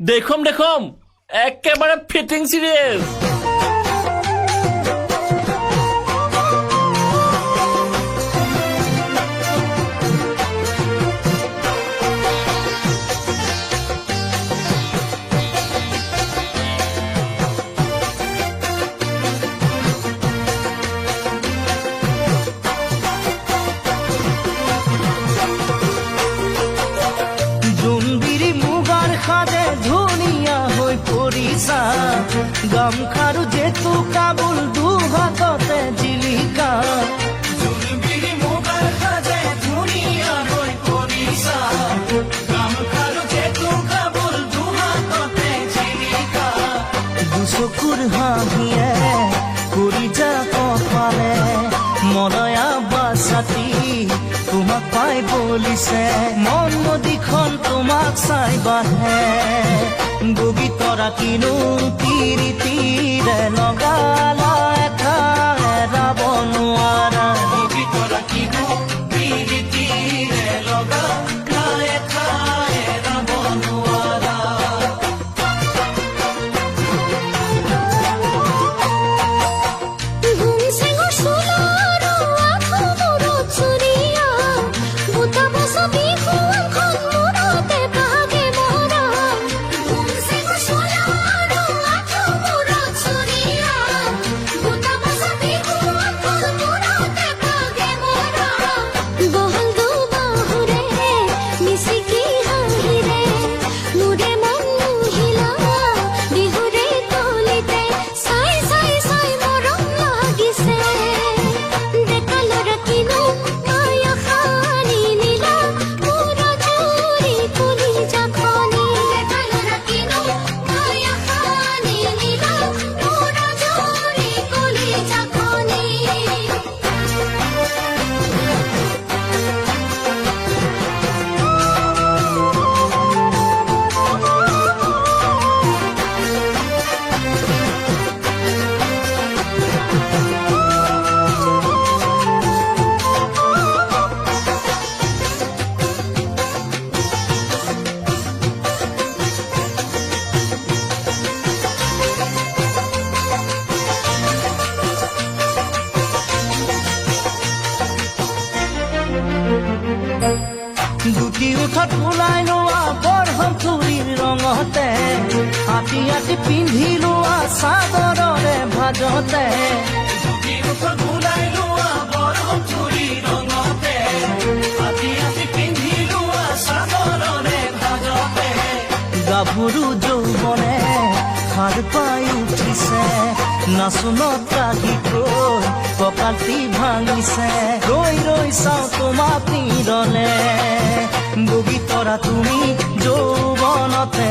দেখম একেবাৰে fitting serious. গামখাৰু যেতু কাবুল দুহাততে জিলিকা জোনবিৰি মুগাৰ সাজে ধুনীয়া হৈ পৰিছা গামখাৰু যেতু কাবুল দুহাততে জিলিকা দুচকুৰ হাঁহিয়ে কৰি যা কপালে মনয়া বাছাতি তোমাক পাই বলিছে মন নদীখন তোমাক চাই বাহে বগী তৰা কিনো তিৰি তিৰে লগালা এঠা এৰাব নোৱাৰা বগী তৰা কিনো তিৰি তিৰে লগালা এঠা এৰাব নোৱাৰা গুটি উঠত ওলাই লোৱা বৰহম চুৰিৰ ৰঙতে আতি আতি পিন্ধি লোৱা চাদৰৰে ভাজতে গুটি উঠত ওলাই লোৱা বৰহম চুৰিৰ ৰঙতে আতি আতি পিন্ধি লোৱা চাদৰৰে ভাজতে গাভৰু যৌৱনে সাৰ পাই উঠিছে নাচোনত ৰাগিকৈ কঁকালটি ভাঙিছে ৰৈ ৰৈ চাওঁ তোমাক তীৰলে বগী তৰা তুমি যৌৱনতে